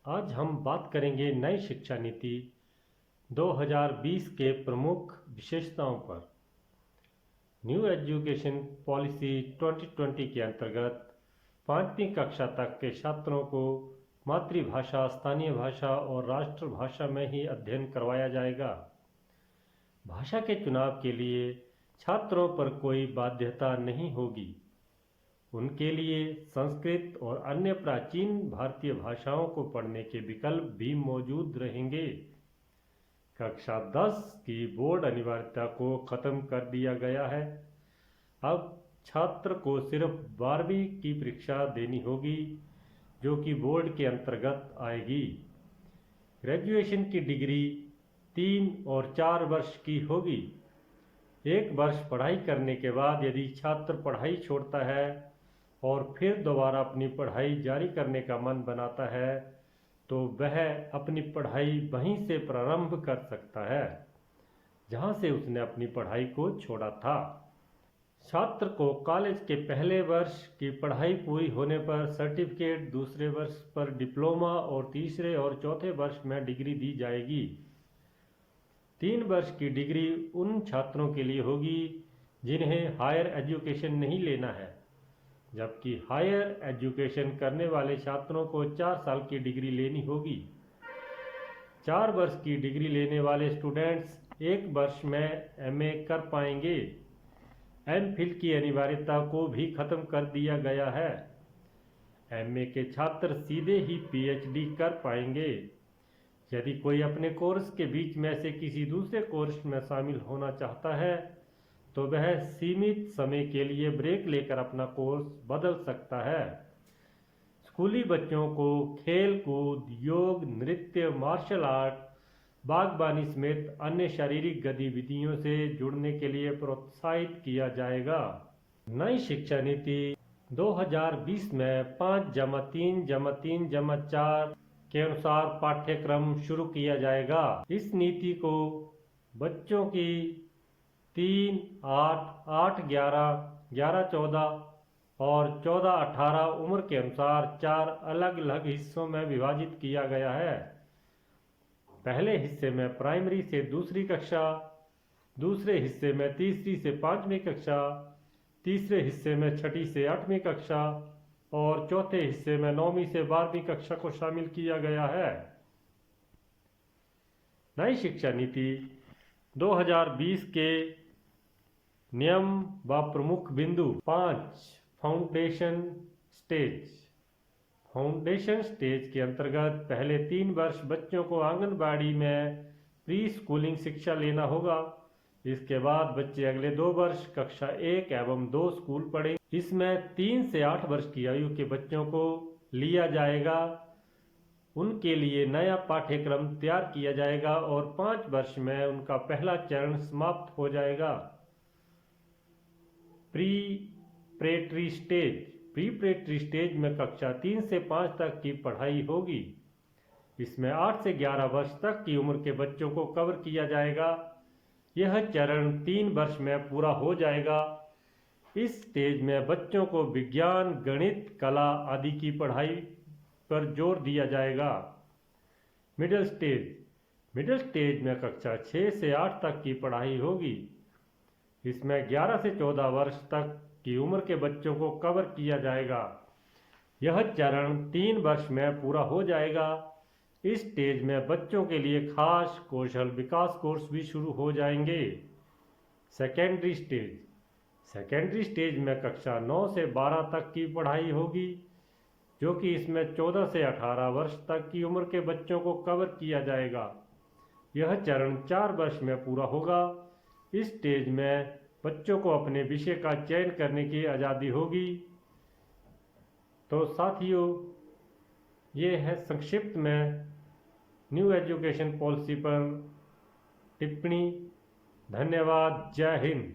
आज हम बात करेंगे नई शिक्षा नीति 2020 के प्रमुख विशेषताओं पर। न्यू एजुकेशन पॉलिसी 2020 के अंतर्गत 5वीं कक्षा तक के छात्रों को मातृभाषा, स्थानीय भाषा और राष्ट्रभाषा में ही अध्ययन करवाया जाएगा। भाषा के चुनाव के लिए छात्रों पर कोई बाध्यता नहीं होगी। उनके लिए संस्कृत और अन्य प्राचीन भारतीय भाषाओं को पढ़ने के विकल्प भी मौजूद रहेंगे। कक्षा 10 की बोर्ड अनिवार्यता को खत्म कर दिया गया है। अब छात्र को सिर्फ 12वीं की परीक्षा देनी होगी, जो कि बोर्ड के अंतर्गत आएगी। ग्रेजुएशन की डिग्री 3 और 4 वर्ष की होगी। 1 वर्ष पढ़ाई करने के बाद यदि छात्र पढ़ाई छोड़ता है और फिर दोबारा अपनी पढ़ाई जारी करने का मन बनाता है, तो वह अपनी पढ़ाई वहीं से प्रारंभ कर सकता है जहां से उसने अपनी पढ़ाई को छोड़ा था। छात्र को कॉलेज के पहले वर्ष की पढ़ाई पूरी होने पर सर्टिफिकेट, दूसरे वर्ष पर डिप्लोमा और तीसरे और चौथे वर्ष में डिग्री दी जाएगी। 3 वर्ष की डिग्री उन छात्रों के लिए होगी जिन्हें हायर एजुकेशन नहीं लेना है, जबकि हायर एजुकेशन करने वाले छात्रों को 4 साल की डिग्री लेनी होगी। 4 वर्ष की डिग्री लेने वाले स्टूडेंट्स 1 वर्ष में एमए कर पाएंगे। एमफिल की अनिवार्यता को भी खत्म कर दिया गया है। एमए के छात्र सीधे ही पीएचडी कर पाएंगे। यदि कोई अपने कोर्स के बीच में से किसी दूसरे कोर्स में शामिल होना चाहता है, तो वह सीमित समय के लिए ब्रेक लेकर अपना कोर्स बदल सकता है। स्कूली बच्चों को खेल कूद, योग, नृत्य, मार्शल आर्ट, बागवानी समेत अन्य शारीरिक गतिविधियों से जुड़ने के लिए प्रोत्साहित किया जाएगा। नई शिक्षा नीति 2020 में 5+3+3+4 के अनुसार पाठ्यक्रम शुरू किया जाएगा। इस नीति को बच्चों की 3, 8, 8-11, 11-14 और 14-18 उम्र के अनुसार 4 अलग अलग हिस्सों में विभाजित किया गया है। पहले हिस्से में प्राइमरी से दूसरी कक्षा, दूसरे हिस्से में तीसरी से 5वीं कक्षा, तीसरे हिस्से में 6ठी से 8वीं कक्षा और चौथे हिस्से में 9वीं से 12वीं कक्षा को शामिल किया गया है। नई शिक्षा नीति 2020 के नियम व प्रमुख बिंदु। 5. Foundation stage. फाउंडेशन स्टेज के अंतर्गत पहले 3 वर्ष बच्चों को आंगनबाड़ी में प्री स्कूलिंग शिक्षा लेना होगा। इसके बाद बच्चे अगले 2 वर्ष कक्षा 1 एवं 2 स्कूल पढ़ेंगे। इसमें 3 से 8 वर्ष की आयु के बच्चों को लिया जाएगा। उनके लिए नया पाठ्यक्रम तैयार किया जाएगा और 5 वर्ष में उनका पहला चरण समाप्त हो जाएगा। प्री-प्रेटरी स्टेज। प्री-प्रेटरी स्टेज में कक्षा 3 से 5 तक की पढ़ाई होगी। इसमें 8 से 11 वर्ष तक की उम्र के बच्चों को कवर किया जाएगा। यह चरण 3 वर्ष में पूरा हो जाएगा। इस स्टेज में बच्चों को विज्ञान, गणित, कला आदि की पढ़ाई पर जोर दिया जाएगा। Middle stage. मिडिल स्टेज में कक्षा 6 से 8 तक की पढ़ाई होगी। इसमें 11 से 14 वर्ष तक की उम्र के बच्चों को कवर किया जाएगा। यह चरण 3 वर्ष में पूरा हो जाएगा। इस स्टेज में बच्चों के लिए खास कौशल विकास कोर्स भी शुरू हो जाएंगे। Secondary stage. सेकेंडरी स्टेज में कक्षा 9 से 12 तक की पढ़ाई होगी, जो कि इसमें 14 से 18 वर्ष तक की उम्र के बच्चों को कवर किया जाएगा। यह चरण 4 वर्ष में पूरा होगा। इस स्टेज में बच्चों को अपने विषय का चयन करने की आज़ादी होगी। तो साथियों, ये है संक्षिप्त में न्यू एजुकेशन पॉलिसी पर टिप्पणी। धन्यवाद। जय हिंद।